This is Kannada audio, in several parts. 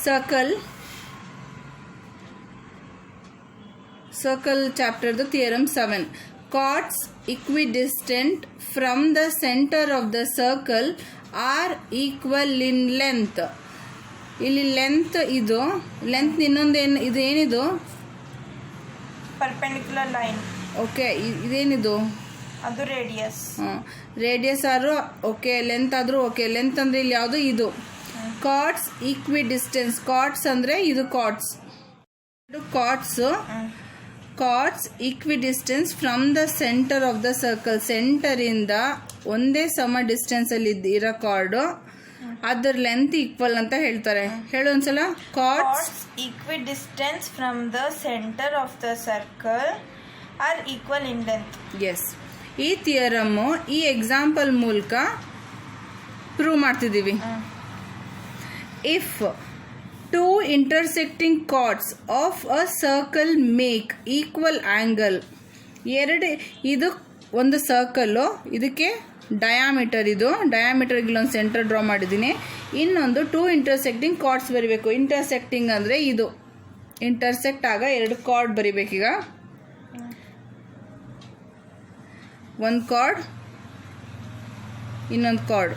circle chapter the theorem 7. Chords equidistant from the center of the circle are equal in length. ಇಲ್ಲಿ ಲೆಂತ್ ಇದು ಲೆಂತ್ ಇನ್ನೊಂದೇನು ಇದು ಏನಿದು ಪರ್ಪೆಂಡಿಕ್ಯುಲರ್ ಲೈನ್. ಓಕೆ ಇದೇನಿದು ಅದು ರೇಡಿಯಸ್. ರೇಡಿಯಸ್ ಆದರೂ ಓಕೆ, ಲೆಂತ್ ಆದರೂ ಓಕೆ. ಲೆಂತ್ ಅಂದರೆ ಇಲ್ಲಿ ಯಾವುದು ಇದು ಕಾರ್ಡ್ಸ್ ಈಕ್ವಿಡಿಸ್ಟೆನ್ಸ್. ಕಾರ್ಡ್ಸ್ ಅಂದರೆ ಇದು chords equidistance from the centre of the circle. ಸೆಂಟರಿಂದ ಒಂದೇ ಸಮ ಡಿಸ್ಟೆನ್ಸಲ್ಲಿ ಇರೋ ಕಾರ್ಡು ಅದರ ಲೆಂತ್ ಈಕ್ವಲ್ ಅಂತ ಹೇಳ್ತಾರೆ. ಹೇಳು ಒಂದ್ಸಲ. Chords equidistance from the centre of the circle are equal in length. Yes, ಈ ಥಿಯರಮ್ಮು ಈ ಎಕ್ಸಾಂಪಲ್ ಮೂಲಕ ಪ್ರೂವ್ ಮಾಡ್ತಿದ್ದೀವಿ. If two intersecting chords of a circle make equal angle. ಇದು ಒಂದು ಸರ್ಕಲ್ಲು, ಇದಕ್ಕೆ ಡಯಾಮೀಟರ್, ಇದು ಡಯಾಮೀಟರ್ಗೆ ಇಲ್ಲೊಂದು ಸೆಂಟರ್ ಡ್ರಾ ಮಾಡಿದ್ದೀನಿ. ಇನ್ನೊಂದು ಟೂ ಇಂಟರ್ಸೆಕ್ಟಿಂಗ್ ಕಾರ್ಡ್ಸ್ ಬರಿಬೇಕು. ಇಂಟರ್ಸೆಕ್ಟಿಂಗ್ ಅಂದರೆ ಇದು ಇಂಟರ್ಸೆಕ್ಟ್ ಆಗ ಎರಡು ಕಾರ್ಡ್ ಬರಿಬೇಕೀಗ. ಒಂದು ಕಾರ್ಡ್, ಇನ್ನೊಂದು card.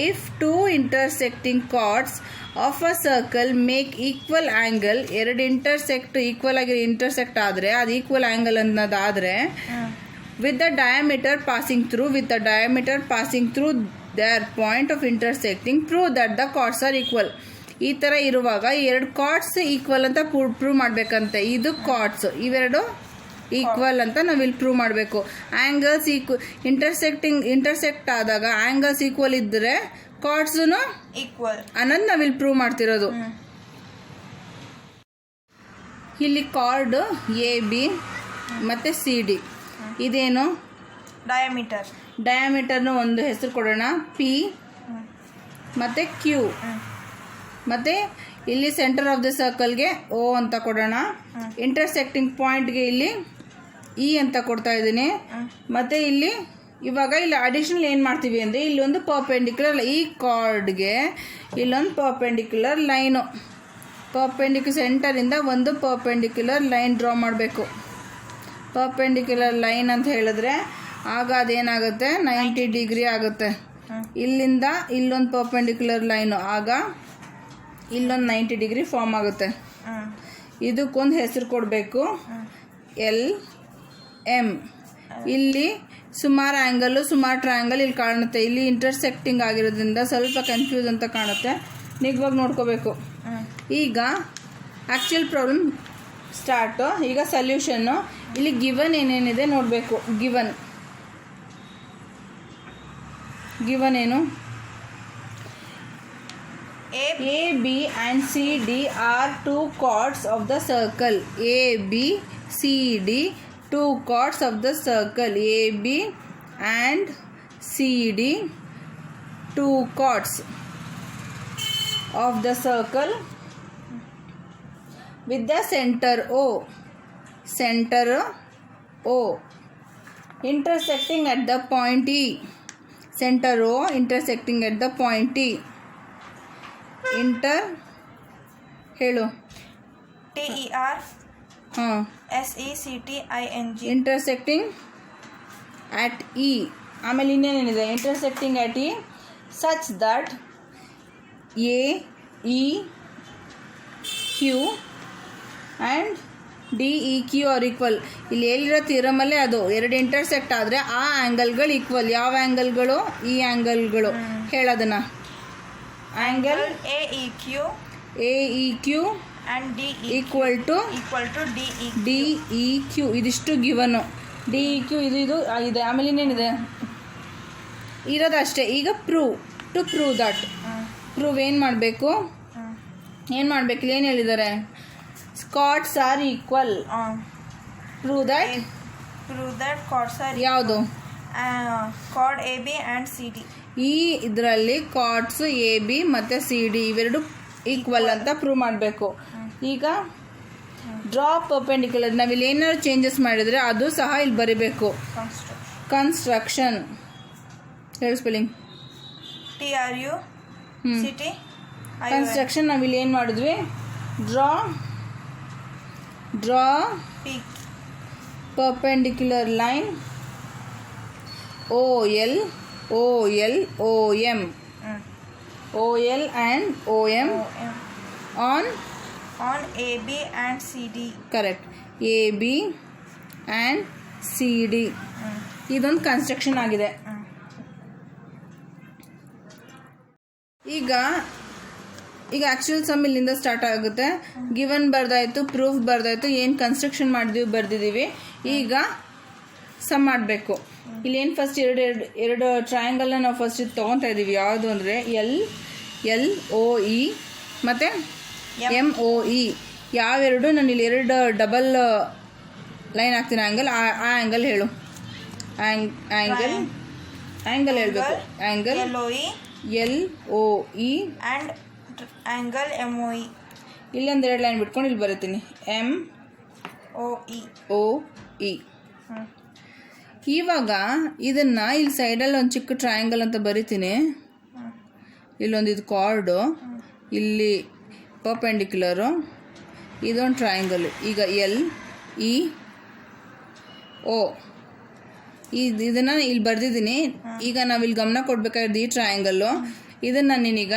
If two intersecting chords of a circle make equal angle, ಎರಡು ಈಕ್ವಲ್ ಆಗಿ ಇಂಟರ್ಸೆಕ್ಟ್ ಆದರೆ ಅದು ಈಕ್ವಲ್ ಆ್ಯಂಗಲ್ ಅನ್ನೋದಾದರೆ with the diameter passing through their point of intersecting, prove that the chords are equal. ಈ ಥರ ಇರುವಾಗ ಎರಡು ಕಾರ್ಡ್ಸ್ ಈಕ್ವಲ್ ಅಂತ ಪ್ರೂವ್ ಮಾಡಬೇಕಂತೆ. ಇದು ಕಾರ್ಡ್ಸ್, ಇವೆರಡು ಈಕ್ವಲ್ ಅಂತ ನಾವಿಲ್ಲಿ ಪ್ರೂವ್ ಮಾಡಬೇಕು. ಆ್ಯಂಗಲ್ಸ್ ಇಂಟರ್ಸೆಕ್ಟ್ ಆದಾಗ ಆ್ಯಂಗಲ್ಸ್ ಈಕ್ವಲ್ ಇದ್ದರೆ ಕಾರ್ಡ್ಸೂ ಈಕ್ವಲ್ ಅನ್ನೋದು ನಾವಿಲ್ಲಿ ಪ್ರೂವ್ ಮಾಡ್ತಿರೋದು. ಇಲ್ಲಿ ಕಾರ್ಡ್ ಎ ಬಿ ಮತ್ತು ಸಿ ಡಿ. ಇದೇನು ಡಯಾಮೀಟರ್ನ ಒಂದು ಹೆಸರು ಕೊಡೋಣ, ಪಿ ಮತ್ತು ಕ್ಯೂ. ಮತ್ತು ಇಲ್ಲಿ ಸೆಂಟರ್ ಆಫ್ ದ ಸರ್ಕಲ್ಗೆ ಓ ಅಂತ ಕೊಡೋಣ. ಇಂಟರ್ಸೆಕ್ಟಿಂಗ್ ಪಾಯಿಂಟ್ಗೆ ಇಲ್ಲಿ ಇ ಅಂತ ಕೊಡ್ತಾ ಇದ್ದೀನಿ. ಮತ್ತು ಇಲ್ಲಿ ಇವಾಗ ಇಲ್ಲಿ ಅಡಿಷನಲ್ ಏನು ಮಾಡ್ತೀವಿ ಅಂದರೆ ಇಲ್ಲೊಂದು ಪರ್ಪೆಂಡಿಕ್ಯುಲರ್, ಈ ಕಾರ್ಡ್ಗೆ ಇಲ್ಲೊಂದು ಪರ್ಪೆಂಡಿಕ್ಯುಲರ್ ಲೈನು, ಸೆಂಟರಿಂದ ಒಂದು ಪರ್ಪೆಂಡಿಕ್ಯುಲರ್ ಲೈನ್ ಡ್ರಾ ಮಾಡಬೇಕು. ಪರ್ಪೆಂಡಿಕ್ಯುಲರ್ ಲೈನ್ ಅಂತ ಹೇಳಿದ್ರೆ ಆಗ ಅದೇನಾಗುತ್ತೆ 90 ಡಿಗ್ರಿ ಆಗುತ್ತೆ. ಇಲ್ಲಿಂದ ಇಲ್ಲೊಂದು ಪರ್ಪೆಂಡಿಕ್ಯುಲರ್ ಲೈನು, ಆಗ ಇಲ್ಲೊಂದು 90 ಡಿಗ್ರಿ ಫಾರ್ಮ್ ಆಗುತ್ತೆ. ಇದಕ್ಕೊಂದು ಹೆಸರು ಕೊಡಬೇಕು, ಎಲ್ ಎಮ್. ಇಲ್ಲಿ ಸುಮಾರು ಆ್ಯಂಗಲ್ಲು, ಸುಮಾರು ಟ್ರಯಾಂಗಲ್ ಇಲ್ಲಿ ಕಾಣುತ್ತೆ. ಇಲ್ಲಿ ಇಂಟರ್ಸೆಕ್ಟಿಂಗ್ ಆಗಿರೋದ್ರಿಂದ ಸ್ವಲ್ಪ ಕನ್ಫ್ಯೂಸ್ ಅಂತ ಕಾಣುತ್ತೆ, ನಿಜವಾಗಿ ನೋಡ್ಕೋಬೇಕು. ಈಗ ಆ್ಯಕ್ಚುಯಲ್ ಪ್ರಾಬ್ಲಮ್ ಸ್ಟಾರ್ಟು. ಈಗ ಸೊಲ್ಯೂಷನ್ನು. ಇಲ್ಲಿ ಗಿವನ್ ಏನೇನಿದೆ ನೋಡಬೇಕು. ಗಿವನ್ ಏನು? A B and C D are two chords of the circle. A B C D two chords of the circle. A B and C D two chords of the circle with the center O intersecting at the point E. Center O intersecting at the point E. ಹೇಳು. TER SECTING. intersecting at E. ಆಮೇಲೆ ಇನ್ನೇನಿದೆ? intersecting at E such that A E Q and D E Q are equal. ಇಲ್ಲಿ ಹೇಳಿರೋ ಥಿಯರಮಲ್ಲೇ ಅದು ಎರಡು ಇಂಟರ್ಸೆಕ್ಟ್ ಆದರೆ ಆ ಆ್ಯಂಗಲ್ಗಳು ಈಕ್ವಲ್. ಯಾವ ಆ್ಯಂಗಲ್ಗಳು? ಈ ಆ್ಯಂಗಲ್ಗಳು. ಹೇಳೋದನ್ನ. Angle A E Q and D equal to D E Q. ಇದಿಷ್ಟು ಗಿವನು. ಡಿ ಇ ಕ್ಯೂ ಇದು ಇದೆ. ಆಮೇಲೆ ಇನ್ನೇನಿದೆ? ಇರೋದಷ್ಟೇ. ಈಗ ಪ್ರೂವ್ ದಟ್. ಪ್ರೂವ್ ಏನು ಮಾಡಬೇಕು? ಇಲ್ಲಿ ಏನು ಹೇಳಿದ್ದಾರೆ? Chords are equal. Prove that chords are ಯಾವುದು? Chord A B and C D. ಈ ಇದರಲ್ಲಿ ಕಾರ್ಡ್ಸ್ ಎ ಬಿ ಮತ್ತು ಸಿ ಡಿ ಇವೆರಡು ಈಕ್ವಲ್ ಅಂತ ಪ್ರೂವ್ ಮಾಡಬೇಕು. ಈಗ ಡ್ರಾ ಪರ್ಪೆಂಡಿಕ್ಯುಲರ್. ನಾವಿಲ್ಲಿ ಏನಾದ್ರು ಚೇಂಜಸ್ ಮಾಡಿದರೆ ಅದು ಸಹ ಇಲ್ಲಿ ಬರೀಬೇಕು. ಕನ್ಸ್ಟ್ರಕ್ಷನ್. ಹೇಳು ಸ್ಪೆಲ್ಲಿಂಗ್. TRU CT ಕನ್ಸ್ಟ್ರಕ್ಷನ್ ನಾವಿಲ್ಲಿ ಏನು ಮಾಡಿದ್ವಿ, draw Peak. perpendicular line OL OM OL and OM on AB and CD. correct AB and CD. ಇದೊಂದು ಕನ್ಸ್ಟ್ರಕ್ಷನ್ ಆಗಿದೆ. ಈಗ ಆ್ಯಕ್ಚುಯಲ್ ಸಮ್ ಇಲ್ಲಿಂದ ಸ್ಟಾರ್ಟ್ ಆಗುತ್ತೆ. ಗಿವನ್ ಬರ್ದಾಯಿತು, ಪ್ರೂಫ್ ಬರ್ದಾಯಿತು, ಏನು ಕನ್ಸ್ಟ್ರಕ್ಷನ್ ಮಾಡಿದೀವಿ ಬರ್ದಿದ್ದೀವಿ. ಈಗ ಸಮ್ ಮಾಡಬೇಕು. ಇಲ್ಲೇನು ಫಸ್ಟ್ ಎರಡು ಟ್ರಯಾಂಗಲ್ನ ನಾವು ಫಸ್ಟ್ ತೊಗೊತಾ ಇದ್ದೀವಿ. ಯಾವುದು ಅಂದರೆ LOE ಮತ್ತು MOE. ಯಾವೆರಡು, ನಾನು ಇಲ್ಲಿ ಎರಡು ಡಬಲ್ ಲೈನ್ ಹಾಕ್ತೀನಿ ಆ್ಯಂಗಲ್. ಆ ಆ್ಯಂಗಲ್ ಹೇಳು. ಆ್ಯಂಗಲ್ ಹೇಳಬೇಕು. Angle LOE and angle MOE. ಇಲ್ಲೊಂದು ಎರಡು ಲೈನ್ ಬಿಟ್ಕೊಂಡು ಇಲ್ಲಿ ಬರೀತೀನಿ MOE. ಇವಾಗ ಇದನ್ನು ಇಲ್ಲಿ ಸೈಡಲ್ಲಿ ಒಂದು ಚಿಕ್ಕ ಟ್ರಯಾಂಗಲ್ ಅಂತ ಬರಿತೀನಿ. ಇಲ್ಲೊಂದು ಇದು ಕಾರ್ಡು, ಇಲ್ಲಿ ಪರ್ಪೆಂಡಿಕ್ಯುಲರು, ಇದೊಂದು ಟ್ರಯಾಂಗಲ್. ಈಗ LEO ಇದನ್ನು ಇಲ್ಲಿ ಬರೆದಿದ್ದೀನಿ. ಈಗ ನಾವಿಲ್ಲಿ ಗಮನ ಕೊಡಬೇಕಾಗಿದ್ದು ಈ ಟ್ರಯಾಂಗಲ್ಲು. ಇದನ್ನು ನೀನೀಗ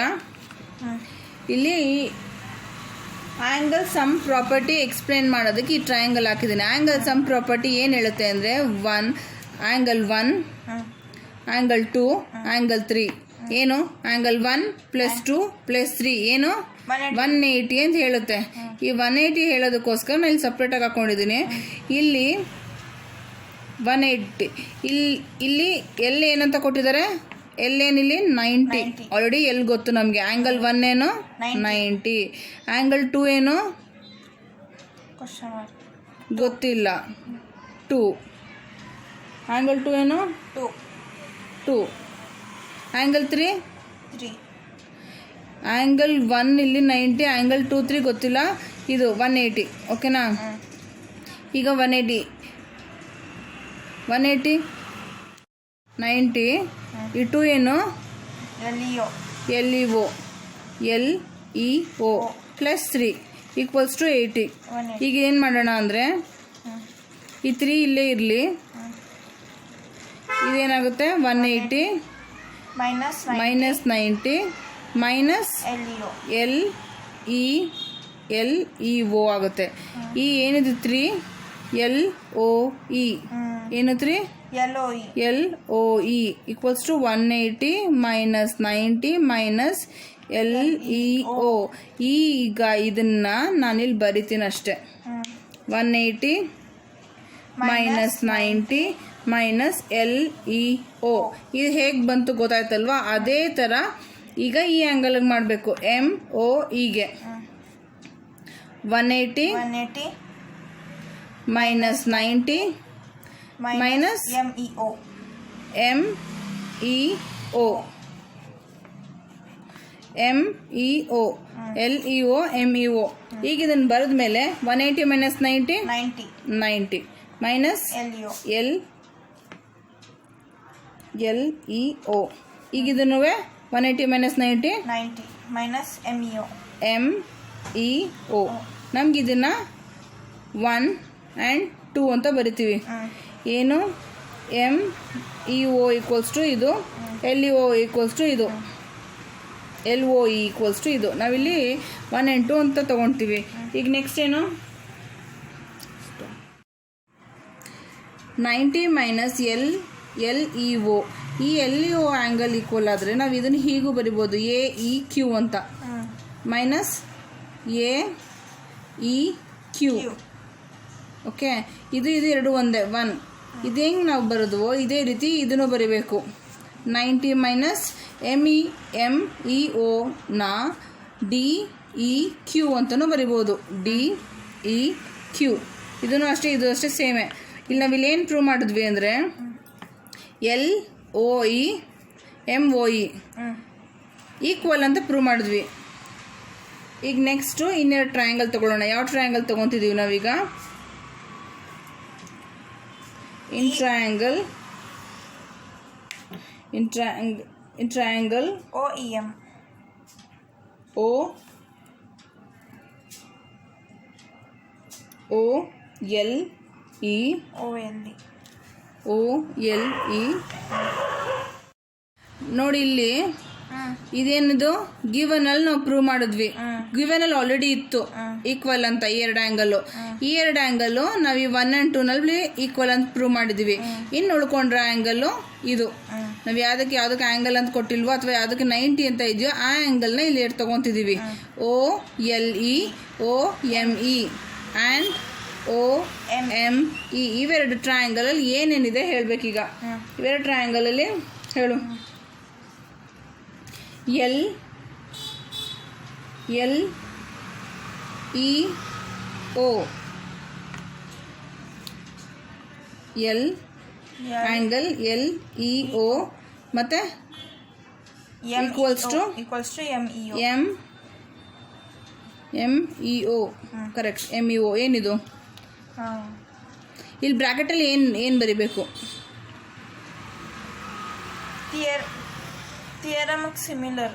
ಇಲ್ಲಿ ಆ್ಯಂಗಲ್ ಸಮ್ ಪ್ರಾಪರ್ಟಿ ಎಕ್ಸ್ಪ್ಲೇನ್ ಮಾಡೋದಕ್ಕೆ ಈ ಟ್ರಯಾಂಗಲ್ ಹಾಕಿದ್ದೀನಿ. ಆ್ಯಂಗಲ್ ಸಮ್ ಪ್ರಾಪರ್ಟಿ ಏನು ಹೇಳುತ್ತೆ ಅಂದರೆ ಆ್ಯಂಗಲ್ 1 ಆ್ಯಂಗಲ್ 2 ಆ್ಯಂಗಲ್ 3 ಏನು, ಆ್ಯಂಗಲ್ 1 + 2 + 3 ಏನು 180 ಅಂತ ಹೇಳುತ್ತೆ. ಈ 180 ಹೇಳೋದಕ್ಕೋಸ್ಕರ ನಾನು ಇಲ್ಲಿ ಸಪ್ರೇಟಾಗಿ ಹಾಕ್ಕೊಂಡಿದ್ದೀನಿ. ಇಲ್ಲಿ 180, ಇಲ್ಲಿ ಎಲ್ಲಿ ಏನಂತ ಕೊಟ್ಟಿದ್ದಾರೆ, ಏನಿಲ್ಲಿ 90. ಆಲ್ರೆಡಿ ಎಲ್ಲಿ ಗೊತ್ತು ನಮಗೆ. ಆ್ಯಂಗಲ್ 1 ಏನು 90, ಆ್ಯಂಗಲ್ 2 ಏನು ಗೊತ್ತಿಲ್ಲ 2, ಆ್ಯಂಗಲ್ 2 ಏನು 2, ಆ್ಯಂಗಲ್ 3 ಆ್ಯಂಗಲ್ 1 ಇಲ್ಲಿ 90, ಆ್ಯಂಗಲ್ 2 3 ಗೊತ್ತಿಲ್ಲ. ಇದು 180. ಓಕೆನಾ. ಈಗ 180 90, ಈ 2 ಏನು LEO + 3 = 80. ಈಗ ಏನು ಮಾಡೋಣ ಅಂದರೆ ಈ 3 ಇಲ್ಲೇ ಇರಲಿ. ಇದೇನಾಗುತ್ತೆ 180 -90 LEO ಆಗುತ್ತೆ. ಈ ಏನಿದೆ 3 LOE ಏನು 3 LOE = 180 -90 LEO. ಈಗ ಇದನ್ನು ನಾನಿಲ್ಲಿ ಬರಿತೀನಿ ಅಷ್ಟೆ. 180 -90 LEO. ಇದು ಹೇಗೆ ಬಂತು ಗೊತ್ತಾಯ್ತಲ್ವಾ. ಅದೇ ಥರ ಈಗ ಈ ಆ್ಯಂಗಲ್ಗೆ ಮಾಡಬೇಕು. MOEಗೆ 180 -90 MEO. ಈಗ ಇದನ್ನು ಬರೆದ ಮೇಲೆ 180 - 90 LEO. ಈಗ ಇದನ್ನು 180 - 90 MEO. ನಮ್ಗೆ ಇದನ್ನು 1 and 2 ಅಂತ ಬರಿತೀವಿ. ಏನು MEO = ಇದು, LEO = ಇದು, LOE = ಇದು. ನಾವಿಲ್ಲಿ 1 and 2 ಅಂತ ತೊಗೊಳ್ತೀವಿ. ಈಗ ನೆಕ್ಸ್ಟ್ ಏನು 90 - LEO. ಈ LEO ಆ್ಯಂಗಲ್ ಈಕ್ವಲ್ ಆದರೆ ನಾವು ಇದನ್ನು ಹೀಗೂ ಬರಿಬೋದು, AEQ ಅಂತ -AEQ. ಓಕೆ. ಇದು ಎರಡು ಒಂದೇ 1. ಇದು ಹೆಂಗೆ ನಾವು ಬರೋದು ಇದೇ ರೀತಿ ಇದನ್ನು ಬರಿಬೇಕು. 90 MEO DEQ ಅಂತಲೂ ಬರಿಬೋದು. DEQ ಇದನ್ನು ಅಷ್ಟೇ, ಇದು ಅಷ್ಟೇ ಸೇಮೇ. ಇಲ್ಲಿ ನಾವಿಲ್ಲಿ ಏನು ಪ್ರೂವ್ ಮಾಡಿದ್ವಿ ಅಂದರೆ LOE MOE ಈಕ್ವಲ್ ಅಂತ ಪ್ರೂವ್ ಮಾಡಿದ್ವಿ. ಈಗ ನೆಕ್ಸ್ಟು ಇನ್ನೆರಡು ಟ್ರಯಾಂಗಲ್ ತೊಗೊಳ್ಳೋಣ. ಯಾವ ಟ್ರಯಾಂಗಲ್ ತೊಗೊತಿದ್ದೀವಿ ನಾವೀಗ? in triangle OEM O L E ನೋಡಿ ಇಲ್ಲಿ ಇದೇನಿದು ಗಿವನ್ ಅಲ್ಲಿ ನಾವು ಪ್ರೂವ್ ಮಾಡಿದ್ವಿ. ಗಿವನ್ ಅಲ್ಲಿ ಆಲ್ರೆಡಿ ಇತ್ತು ಈಕ್ವಲ್ ಅಂತ ಈ ಎರಡು ಆ್ಯಂಗಲ್ಲು. ಈ ಎರಡು ಆ್ಯಂಗಲ್ಲು ನಾವು ಈ 1 and 2 ನಲ್ಲಿ ಈಕ್ವಲ್ ಅಂತ ಪ್ರೂವ್ ಮಾಡಿದ್ವಿ. ಇನ್ನು ಉಳ್ಕೊಂಡ್ರ ಆ್ಯಂಗಲ್ಲು ಇದು. ನಾವು ಯಾವುದಕ್ಕೆ ಆ್ಯಂಗಲ್ ಅಂತ ಕೊಟ್ಟಿಲ್ವೋ ಅಥವಾ ಯಾವುದಕ್ಕೆ 90 ಅಂತ ಇದೆಯೋ ಆ ಆ್ಯಂಗಲ್ನ ಇಲ್ಲಿ ಎಷ್ಟು ತೊಗೊತಿದ್ದೀವಿ. OLE OME ಆ್ಯಂಡ್ OME ಇವೆರಡು ಟ್ರಯಾಂಗಲಲ್ಲಿ ಏನೇನಿದೆ ಹೇಳಬೇಕೀಗ. ಇವೆರಡು ಟ್ರಯಾಂಗಲಲ್ಲಿ ಹೇಳು. L E O angle LEO ಮತ್ತೆ equals to MEO. Correct, MEO. ಏನಿದು ಇಲ್ಲಿ ಬ್ರ್ಯಾಕೆಟಲ್ಲಿ ಏನು ಬರಿಬೇಕು? ಥಿಯರಮ್ಗೆ ಸಿಮಿಲರ್.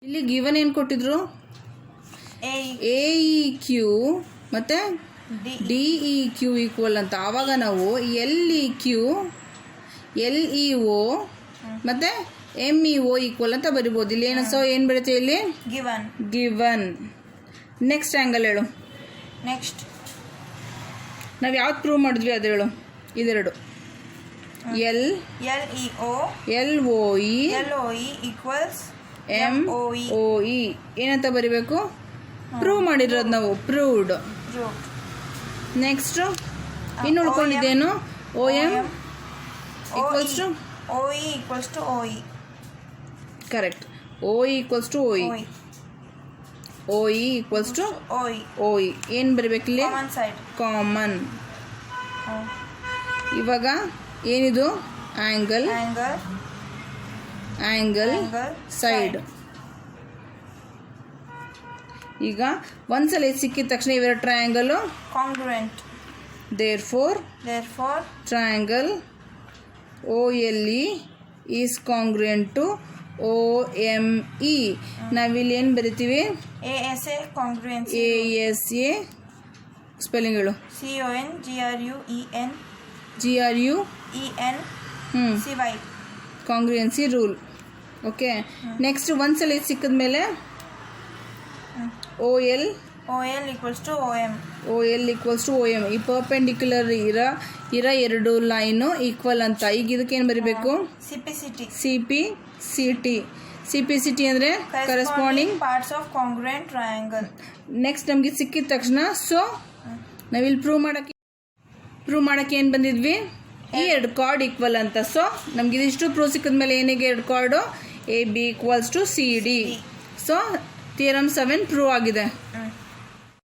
ಇಲ್ಲಿ ಗಿವನ್ ಏನು ಕೊಟ್ಟಿದ್ರು? AEQ ಮತ್ತೆ DEQ ಈಕ್ವಲ್ ಅಂತ. ಆವಾಗ ನಾವು LEQ LEO ಮತ್ತೆ MEO ಈಕ್ವಲ್ ಅಂತ ಬರಿಬೋದು. ಇಲ್ಲಿ ಏನು ಬರುತ್ತೆ? ಇಲ್ಲಿ ಗಿವನ್. ನೆಕ್ಸ್ಟ್ ಆ್ಯಂಗಲ್ ಹೇಳು. ನೆಕ್ಸ್ಟ್ ನಾವು ಯಾವ್ದು ಪ್ರೂವ್ ಮಾಡಿದ್ವಿ ಅದು ಹೇಳು. ಇದೆರಡು LEO LOE ಈಕ್ವಲ್ಸ್ MOE ಏನಂತ ಬರಿಬೇಕು? ಪ್ರೂವ್ ಮಾಡಿರೋದು ನಾವು, ಪ್ರೂವ್ಡ್. ನೆಕ್ಸ್ಟ್ ಇನ್ನು ಉಳ್ಕೊಂಡಿದ್ದೇನು? OM equals to OE equals to OE. Correct. OE equals to OE. OE equals to OE. ಏನು ಬರಬೇಕಿಲ್ಲಿ? ಕಾಮನ್. ಇವಾಗ ಏನಿದು? Angle side. ಈಗ ಒಂದ್ಸಲ ಇದು ಸಿಕ್ಕಿದ ತಕ್ಷಣ ಇವೆರಡು ಟ್ರಯಾಂಗಲು ಕಾಂಗ್ರುಯೆಂಟ್. therefore triangle OLE is congruent to OME. ನಾವಿಲ್ಲಿ ಏನು ಬರಿತೀವಿ? ASA congruency. ASA ಸ್ಪೆಲ್ಲಿಂಗ್ ಹೇಳು. CONGRUENCY congruency rule. Okay. Next ಒಂದ್ಸಲ ಇದು ಸಿಕ್ಕಿದ ಮೇಲೆ OL ಈಕ್ವಲ್ಸ್ ಟು OM. ಈ ಪರ್ಪೆಂಡಿಕ್ಯುಲರ್ ಇರೋ ಎರಡು ಲೈನು ಈಕ್ವಲ್ ಅಂತ. ಈಗ ಇದಕ್ಕೇನು ಬರೀಬೇಕು? CPCT ಅಂದರೆ corresponding parts of ಕಾಂಗ್ರುಯೆಂಟ್ triangle. Next ನಮಗೆ ಸಿಕ್ಕಿದ ತಕ್ಷಣ ಸೊ ನಾವಿಲ್ಲಿ ಪ್ರೂವ್ ಮಾಡೋಕ್ಕೆ ಏನು ಬಂದಿದ್ವಿ? ಈ ಎರಡು ಕಾರ್ಡ್ ಈಕ್ವಲ್ ಅಂತ. ಸೊ ನಮ್ಗೆ ಇದಿಷ್ಟು ಪ್ರೂವ್ ಸಿಕ್ಕಿದ ಮೇಲೆ ಏನಿಗೆ ಎರಡು chord? AB equals to CD. So theorem 7 prove ಆಗಿದೆ.